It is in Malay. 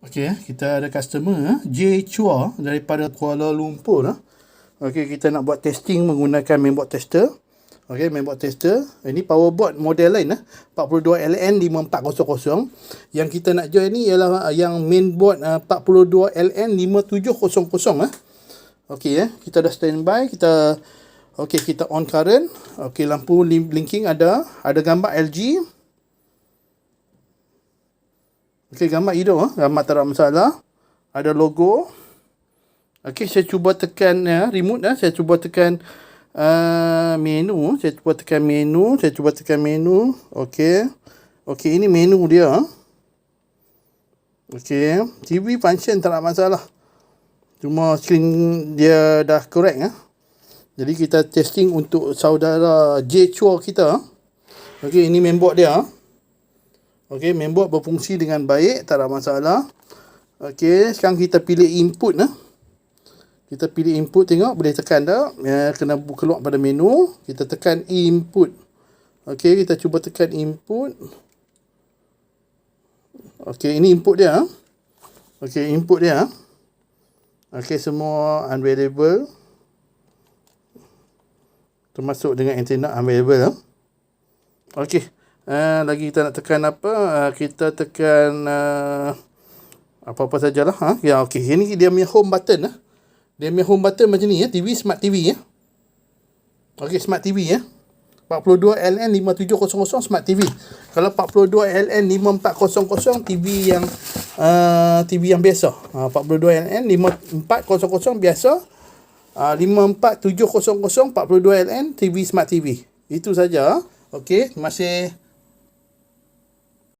Okey, kita ada customer J Chua daripada Kuala Lumpur. Okey, kita nak buat testing menggunakan mainboard tester. Okey, mainboard tester. Ini powerboard model lain 42LN5700. Yang kita nak join ni ialah yang mainboard 42LN5700. Okey, kita dah standby. Kita on current. Okey, lampu blinking ada gambar LG. Okey, gambar hidung, gambar tak ada masalah. Ada logo. Okey, saya cuba tekan remote saya cuba tekan menu. Saya cuba tekan menu. Okey. Okey, ini menu dia. Okey, TV function tak ada masalah. Cuma screen dia dah correct Jadi kita testing untuk saudara J Chua kita. Okey, ini mainboard dia. Okey, mainboard berfungsi dengan baik, tak ada masalah. Okey, sekarang kita pilih input Kita pilih input, tengok boleh tekan tak? Kena keluar pada menu. Kita tekan input. Okey, kita cuba tekan input. Okey, ini input dia. Okey, input dia. Okey, semua unavailable. Termasuk dengan antena unavailable. Okey. Lagi kita nak tekan apa? Kita tekan apa-apa sajalah. Ya, okey. Ini dia punya home button. Dia punya home button macam ni TV, smart TV Okey, smart TV 42LN5700 smart TV. Kalau 42LN5400 TV yang biasa. 42LN5400 biasa. 54700 42LN TV smart TV. Itu saja. Okey, terima kasih.